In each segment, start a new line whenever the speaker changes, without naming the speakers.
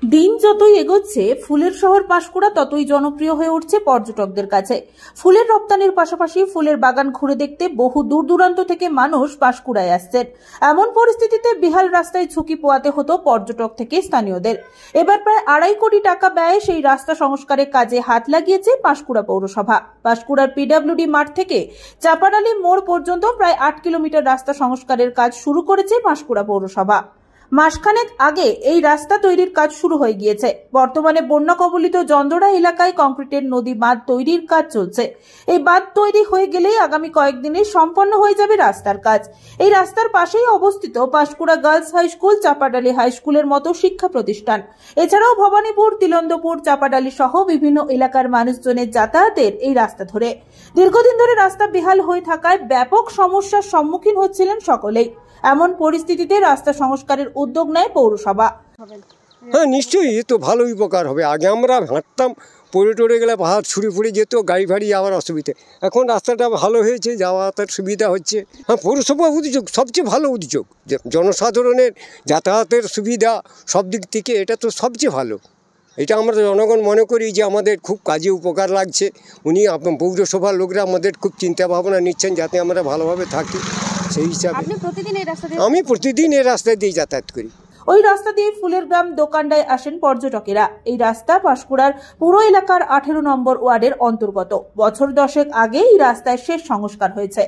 দিন যতই এগোচ্ছে ফুলের শহর পাঁশকুড়া ততই জনপ্রিয় হয়ে উঠছে পর্যটকদের কাছে। ফুলের রপ্তানির পাশাপাশি ফুলের বাগান ঘুরে দেখতে বহু দূর দূরান্ত থেকে মানুষ পাঁশকুড়ায় আসছেন। এমন পরিস্থিতিতে বেহাল রাস্তায় ঝুঁকি পোয়াতে হতো পর্যটক থেকে স্থানীয়দের। এবার প্রায় 2.5 কোটি টাকা ব্যয়ে সেই রাস্তা সংস্কারের কাজে হাত লাগিয়েছে পাঁশকুড়া পৌরসভা। পাঁশকুড়ার পিডব্লিউডি মাঠ থেকে চাপাডালি মোড় পর্যন্ত প্রায় 8 কিলোমিটার রাস্তা সংস্কারের কাজ শুরু করেছে পাঁশকুড়া পৌরসভা। মাসখানেক আগে এই রাস্তা তৈরির কাজ শুরু হয়ে গিয়েছে। বর্তমানে বন্যা কবলিত জন্দড়া এলাকায় কংক্রিটের নদী বাঁধ তৈরির কাজ চলছে। এই বাঁধ তৈরি হয়ে গেলেই আগামী কয়েকদিনে সম্পন্ন হয়ে যাবে রাস্তার কাজ। এই রাস্তার পাশেই অবস্থিত Panskura girls high school, Chapadali high স্কুলের মতো শিক্ষা প্রতিষ্ঠান। এছাড়াও ভবানীপুর, তিলন্দপুর, চাপাডালি সহ বিভিন্ন এলাকার মানুষজনের যাতায়াতের এই রাস্তা ধরে। দীর্ঘদিন ধরে রাস্তা বেহাল হয়ে থাকায় ব্যাপক সমস্যার সম্মুখীন হচ্ছিলেন সকলেই। এমন পরিস্থিতিতে রাস্তা সংস্কারের উদ্যোগ নেয় পৌরসভা।
হ্যাঁ, নিশ্চয়ই এ তো ভালো উপকার হবে। আগে আমরা হাঁটতাম, পড়ে টড়ে গেলে হাত ছুড়ে ফুড়ে যেত, গাড়ি ফাড়ি যাওয়ার অসুবিধে। এখন রাস্তাটা ভালো হয়েছে, যাওয়ার সুবিধা হচ্ছে। হ্যাঁ, পৌরসভা উদ্যোগ সবচেয়ে ভালো উদ্যোগ। জনসাধারণের যাতায়াতের সুবিধা সব দিক থেকে এটা তো সবচেয়ে ভালো। এটা আমরা জনগণ মনে করি যে আমাদের খুব কাজে উপকার লাগছে। উনি পৌরসভার লোকরা আমাদের খুব চিন্তা ভাবনা নিচ্ছেন যাতে আমরা ভালোভাবে থাকি। সেই হিসাবে আমি প্রতিদিন এই রাস্তা দিয়ে যাতায়াত করি।
ওই রাস্তা দিয়ে ফুলের গ্রাম দোকানডায় আসেন পর্যটকেরা। এই রাস্তা পাঁশকুড়ার পুরো এলাকার 18 নম্বর ওয়ার্ডের অন্তর্গত। বছর 10 আগে এই রাস্তায় শেষ সংস্কার হয়েছে।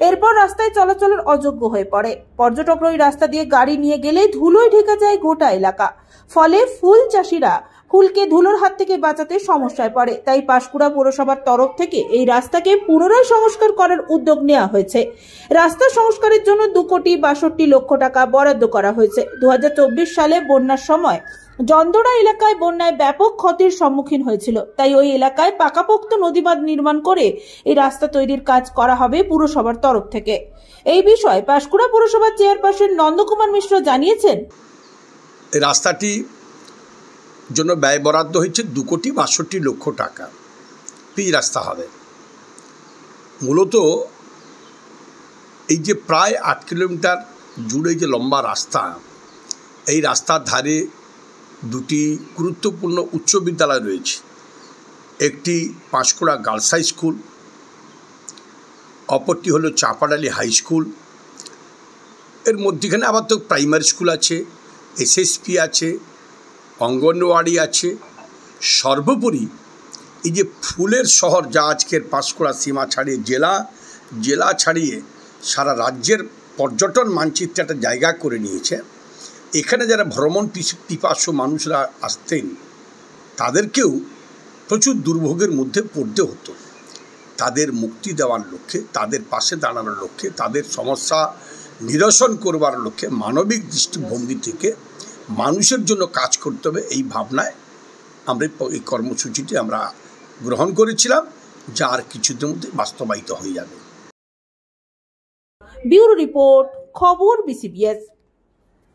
এরপর রাস্তায় চলাচলের অযোগ্য হয়ে পড়ে। পর্যটকরা ওই রাস্তা দিয়ে গাড়ি নিয়ে গেলে ধুলোয় ঢেকে যায় গোটা এলাকা। ফলে ফুল চাষিরা ফুলকে ধুলোর হাত থেকে বাঁচাতে সমস্যায় পড়ে। তাই পাঁশকুড়া পৌরসভার তরফ থেকে এই রাস্তাকে পুনরায় সংস্কার করার উদ্যোগ নেওয়া হয়েছে। রাস্তা সংস্কারের জন্য 2,62 লক্ষ টাকা বরাদ্দ করা হয়েছে। 2024 সালে বন্যার সময় জন্দড়া এলাকায় বন্যায় ব্যাপক ক্ষতির সম্মুখীন হয়েছিল। তাই ওই এলাকায় পাকাপোক্ত নদীবাঁধ নির্মাণ করে এই রাস্তা তৈরির কাজ করা হবে পুরসভার তরফ থেকে। এই বিষয়ে পাঁশকুড়া পুরসভার চেয়ারপারসন নন্দকুমার মিশ্র জানিয়েছেন,
এই রাস্তাটি জন্য ব্যয় বরাদ্দ হয়েছে 2,62 লক্ষ টাকা। পিচ রাস্তা হবে। মূলত এই যে প্রায় 8 কিলোমিটার জুড়ে যে লম্বা রাস্তা, এই রাস্তার ধারে দুটি গুরুত্বপূর্ণ উচ্চ বিদ্যালয় রয়েছে। একটি পাঁশকুড়া গার্লস হাই স্কুল, অপরটি হলো চাপাডালি হাই স্কুল। এর মধ্যখানে আবার তো প্রাইমারি স্কুল আছে, এসএসপি আছে, অঙ্গনওয়াড়ি আছে। সর্বোপরি এই যে ফুলের শহর, যা আজকের পাঁশকুড়া সীমা ছাড়িয়ে জেলা ছাড়িয়ে সারা রাজ্যের পর্যটন মানচিত্রে একটা জায়গা করে নিয়েছে। এখানে যারা ভ্রমণ পিপাসু মানুষরা আসতেন, তাদেরকেও প্রচুর দুর্ভোগের মধ্যে পড়তে হতো। তাদের মুক্তি দেওয়ার লক্ষ্যে, তাদের পাশে দাঁড়ানোর লক্ষ্যে, তাদের সমস্যা নিরসন করবার লক্ষ্যে মানবিক দৃষ্টিভঙ্গি থেকে মানুষের জন্য কাজ করতে হবে, এই ভাবনায় আমরা এই কর্মসূচিটি আমরা গ্রহণ করেছিলাম, যা আর কিছুদিনের মধ্যে বাস্তবায়িত হয়ে যাবে।
ব্যুরো রিপোর্ট, খবর BCBS।